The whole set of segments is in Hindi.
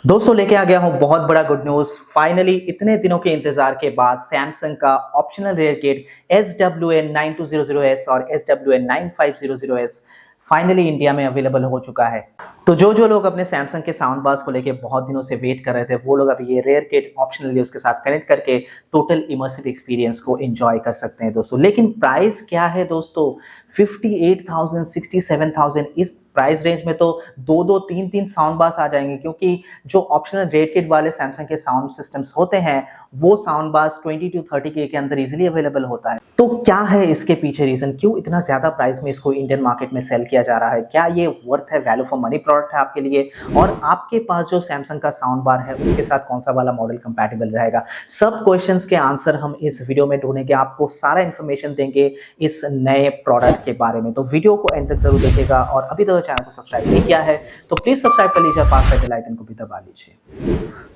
दोस्तों लेके आ गया हूँ बहुत बड़ा गुड न्यूज। फाइनली इतने दिनों के इंतजार के बाद सैमसंग का ऑप्शनल रेयर किट SWN9200S और SWN9500S फाइनली इंडिया में अवेलेबल हो चुका है। तो जो लोग अपने सैमसंग के साउंड बार्स को लेके बहुत दिनों से वेट कर रहे थे वो लोग अभी ये रेयर किट ऑप्शनली उसके साथ कनेक्ट करके टोटल इमर्सिव एक्सपीरियंस को एंजॉय कर सकते हैं दोस्तों। लेकिन प्राइस क्या है दोस्तों? 58,000 67,000 इस प्राइस रेंज में तो दो तीन तीन साउंड बार्स आ जाएंगे, क्योंकि जो ऑप्शनल रेयर किट वाले सैमसंग के साउंड सिस्टम्स होते हैं वो साउंड बार्स 20 to 30K के अंदर इजीली अवेलेबल होता है। तो क्या है इसके पीछे रीजन, क्यों इतना ज्यादा प्राइस में इसको इंडियन मार्केट में सेल किया जा रहा है? क्या ये वर्थ है, वैल्यू फॉर मनी प्रोडक्ट है आपके लिए? और आपके पास जो सैमसंग का साउंड बार है उसके साथ कौन सा वाला मॉडल कंपैटिबल रहेगा? सब क्वेश्चंस के आंसर हम इस वीडियो में ढूंढेंगे, आपको सारा इंफॉर्मेशन देंगे इस नए प्रोडक्ट के बारे में। तो वीडियो को एंड तक जरूर देखिएगा और अभी तक चैनल को सब्सक्राइब नहीं किया है तो प्लीज सब्सक्राइब कर लीजिए, पास बेल आइकन को भी दबा लीजिए।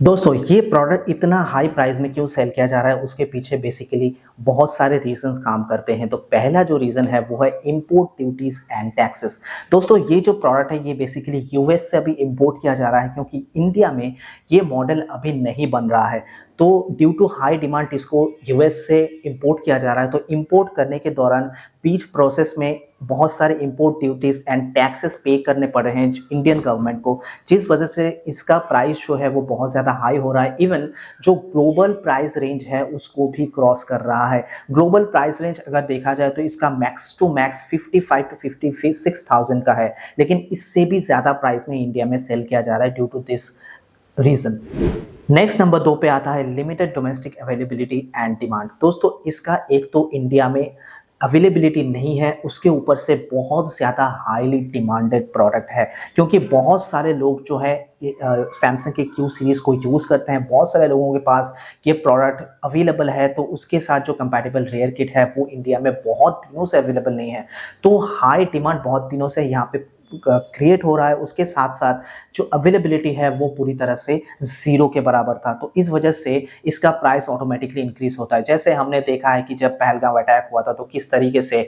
दोस्तों ये प्रोडक्ट इतना हाई प्राइस में क्यों सेल किया जा रहा है उसके पीछे बेसिकली बहुत सारे रीजंस काम करते हैं। तो पहला जो रीजन है वो है इंपोर्ट ड्यूटीज एंड टैक्सेस। दोस्तों ये जो प्रोडक्ट है ये बेसिकली यूएस से अभी इंपोर्ट किया जा रहा है, क्योंकि इंडिया में ये मॉडल अभी नहीं बन रहा है। तो ड्यू टू हाई डिमांड इसको यूएस से इंपोर्ट किया जा रहा है। तो इंपोर्ट करने के दौरान बीच प्रोसेस में बहुत सारे इंपोर्ट ड्यूटीज एंड टैक्सेस पे करने पड़ रहे हैं इंडियन गवर्नमेंट को, जिस वजह से इसका प्राइस जो है वो बहुत ज़्यादा हाई हो रहा है। इवन जो ग्लोबल प्राइस रेंज है उसको भी क्रॉस कर रहा है। ग्लोबल प्राइस रेंज अगर देखा जाए तो इसका मैक्स टू मैक्स 55 to 56,000 का है, लेकिन इससे भी ज़्यादा प्राइस में इंडिया में सेल किया जा रहा है due to this reason. Next number 2 पे आता है limited domestic availability and demand. दोस्तों इसका एक तो इंडिया में अवेलेबिलिटी नहीं है, उसके ऊपर से बहुत ज़्यादा हाईली डिमांडेड प्रोडक्ट है, क्योंकि बहुत सारे लोग जो है सैमसंग के Q सीरीज़ को यूज़ करते हैं। बहुत सारे लोगों के पास ये प्रोडक्ट अवेलेबल है, तो उसके साथ जो कंपैटिबल रेयर किट है वो इंडिया में बहुत दिनों से अवेलेबल नहीं है। तो हाई डिमांड बहुत दिनों से यहाँ पे क्रिएट हो रहा है, उसके साथ साथ जो अवेलेबिलिटी है वो पूरी तरह से ज़ीरो के बराबर था। तो इस वजह से इसका प्राइस ऑटोमेटिकली इंक्रीज होता है। जैसे हमने देखा है कि जब पहलगाम अटैक हुआ था तो किस तरीके से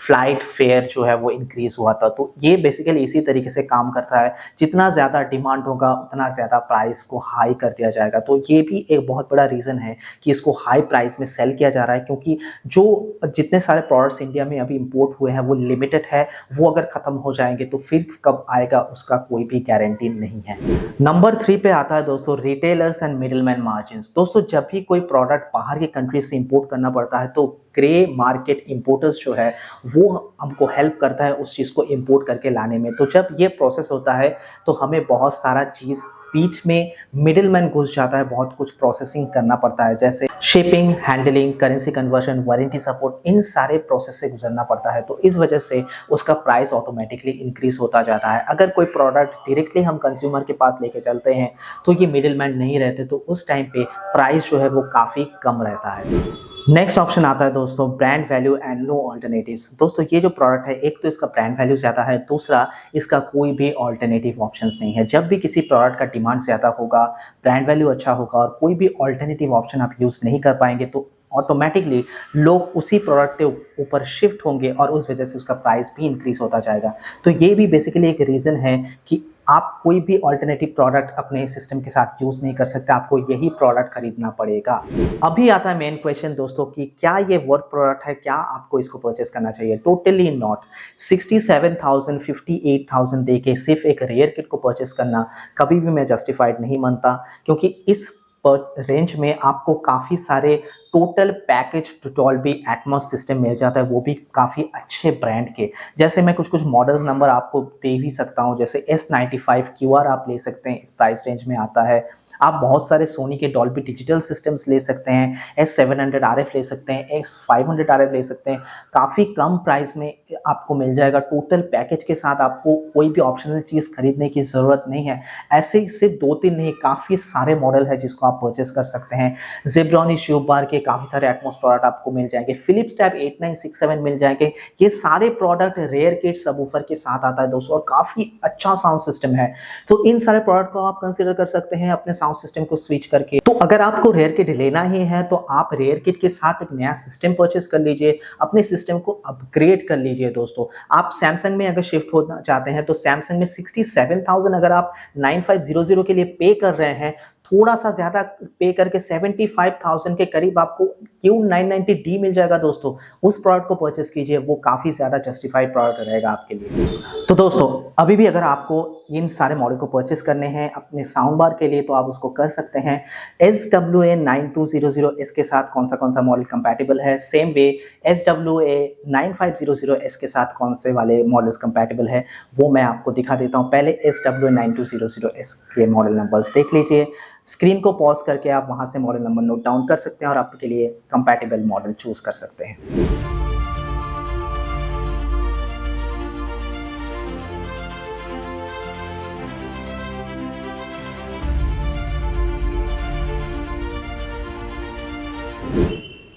फ्लाइट फेयर जो है वो इंक्रीज हुआ था। तो ये बेसिकली इसी तरीके से काम करता है, जितना ज़्यादा डिमांड होगा उतना ज़्यादा प्राइस को हाई कर दिया जाएगा। तो ये भी एक बहुत बड़ा रीज़न है कि इसको हाई प्राइस में सेल किया जा रहा है, क्योंकि जो जितने सारे प्रोडक्ट्स इंडिया में अभी इम्पोर्ट हुए हैं वो लिमिटेड है। वो अगर ख़त्म हो जाएंगे तो फिर कब आएगा उसका कोई भी गारंटी नहीं है। नंबर 3 पे आता है दोस्तों रिटेलर्स एंड मिडिलमैन मार्जिन्स। दोस्तों जब भी कोई प्रोडक्ट बाहर के कंट्री से इंपोर्ट करना पड़ता है तो ग्रे मार्केट इंपोर्टर्स जो है वो हमको हेल्प करता है उस चीज़ को इंपोर्ट करके लाने में। तो जब ये प्रोसेस होता है तो हमें बहुत सारा चीज़ बीच में मिडिलमैन घुस जाता है, बहुत कुछ प्रोसेसिंग करना पड़ता है, जैसे shipping, handling, currency conversion, warranty support, इन सारे प्रोसेस से गुजरना पड़ता है। तो इस वजह से उसका प्राइस ऑटोमेटिकली इंक्रीज होता जाता है। अगर कोई प्रोडक्ट डायरेक्टली हम कंज्यूमर के पास लेके चलते हैं तो ये मिडिलमैन नहीं रहते, तो उस टाइम पे प्राइस जो है वो काफ़ी कम रहता है। नेक्स्ट ऑप्शन आता है दोस्तों brand value and no alternatives. दोस्तों ये जो प्रोडक्ट है एक तो इसका ब्रांड वैल्यू ज़्यादा है, दूसरा इसका कोई भी ऑल्टरनेटिव ऑप्शंस नहीं है। जब भी किसी प्रोडक्ट का डिमांड ज़्यादा होगा, ब्रांड वैल्यू अच्छा होगा और कोई भी ऑल्टरनेटिव ऑप्शन आप यूज़ नहीं कर पाएंगे तो ऑटोमेटिकली लोग उसी प्रोडक्ट के ऊपर शिफ्ट होंगे और उस वजह से उसका प्राइस भी इंक्रीज होता जाएगा। तो ये भी बेसिकली एक रीज़न है कि आप कोई भी ऑल्टरनेटिव प्रोडक्ट अपने सिस्टम के साथ यूज़ नहीं कर सकते, आपको यही प्रोडक्ट खरीदना पड़ेगा। अभी आता है मेन क्वेश्चन दोस्तों कि क्या ये वर्थ प्रोडक्ट है, क्या आपको इसको परचेस करना चाहिए? Totally not. 67,000 58,000 दे के सिर्फ एक रेयर किट को परचेस करना कभी भी मैं जस्टिफाइड नहीं मानता, क्योंकि इस रेंज में आपको काफ़ी सारे total package Dolby Atmos system मिल जाता है, वो भी काफ़ी अच्छे ब्रांड के। जैसे मैं कुछ मॉडल नंबर आपको दे भी सकता हूँ, जैसे S95 QR आप ले सकते हैं, इस प्राइस रेंज में आता है। आप बहुत सारे सोनी के डॉल्बी डिजिटल सिस्टम्स ले सकते हैं, S700 RF ले सकते हैं, X500 RF ले सकते हैं, काफ़ी कम प्राइस में आपको मिल जाएगा। टोटल पैकेज के साथ आपको कोई भी ऑप्शनल चीज़ खरीदने की ज़रूरत नहीं है। ऐसे ही सिर्फ 2-3 नहीं, काफ़ी सारे मॉडल है जिसको आप परचेस कर सकते हैं। ज़ेब्रॉनिक श्यूब बार के काफ़ी सारे एटमॉस प्रोडक्ट आपको मिल जाएंगे, फिलिप्स टाइप 8967 मिल जाएंगे। ये सारे प्रोडक्ट रेयर किट सबवूफर के साथ आता है दोस्तों और काफ़ी अच्छा साउंड सिस्टम है। तो इन सारे प्रोडक्ट को आप कंसिडर कर सकते हैं अपने साउंड सिस्टम को स्विच करके। तो अगर आपको रेयर किट लेना ही है तो आप रेयर किट के साथ एक नया सिस्टम परचेस कर लीजिए, अपने सिस्टम को अपग्रेड कर लीजिए दोस्तों। आप सैमसंग में अगर शिफ्ट होना चाहते हैं तो सैमसंग में 67,000 अगर आप 9500 के लिए पे कर रहे हैं, थोड़ा सा ज्यादा पे करके 75,000 के करीब आपको Q990D मिल जाएगा दोस्तों। उस प्रोडक्ट को परचेस कीजिए, वो काफी ज्यादा जस्टिफाइड प्रोडक्ट रहेगा आपके लिए। तो दोस्तों अभी भी अगर आपको इन सारे मॉडल को परचेस करने हैं अपने साउंड बार के लिए तो आप उसको कर सकते हैं। SWA9200S के साथ कौन सा मॉडल कंपैटिबल है, सेम वे SWA9500S के साथ कौन से वाले मॉडल्स कंपैटिबल है वो मैं आपको दिखा देता हूं। पहले SWA9200S के मॉडल नंबर्स देख लीजिए। स्क्रीन को पॉज करके आप वहां से मॉडल नंबर नोट डाउन कर सकते हैं और आपके लिए कंपैटिबल मॉडल चूज कर सकते हैं।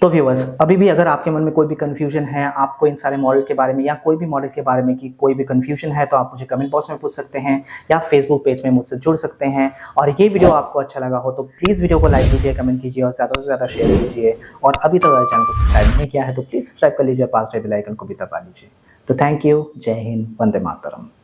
तो व्यूअर्स अभी भी अगर आपके मन में कोई भी कंफ्यूजन है, आपको इन सारे मॉडल के बारे में या कोई भी मॉडल के बारे में की कोई भी कंफ्यूजन है तो आप मुझे कमेंट बॉक्स में पूछ सकते हैं या फेसबुक पेज में मुझसे जुड़ सकते हैं। और ये वीडियो आपको अच्छा लगा हो तो प्लीज़ वीडियो को लाइक कीजिए, कमेंट कीजिए और ज़्यादा से ज़्यादा शेयर कीजिए। और अभी तक अगर चैनल को सब्सक्राइब नहीं किया है तो प्लीज़ सब्सक्राइब कर लीजिए, पास बेल आइकन को भी दबा लीजिए। तो थैंक यू, जय हिंद, वंदे मातरम।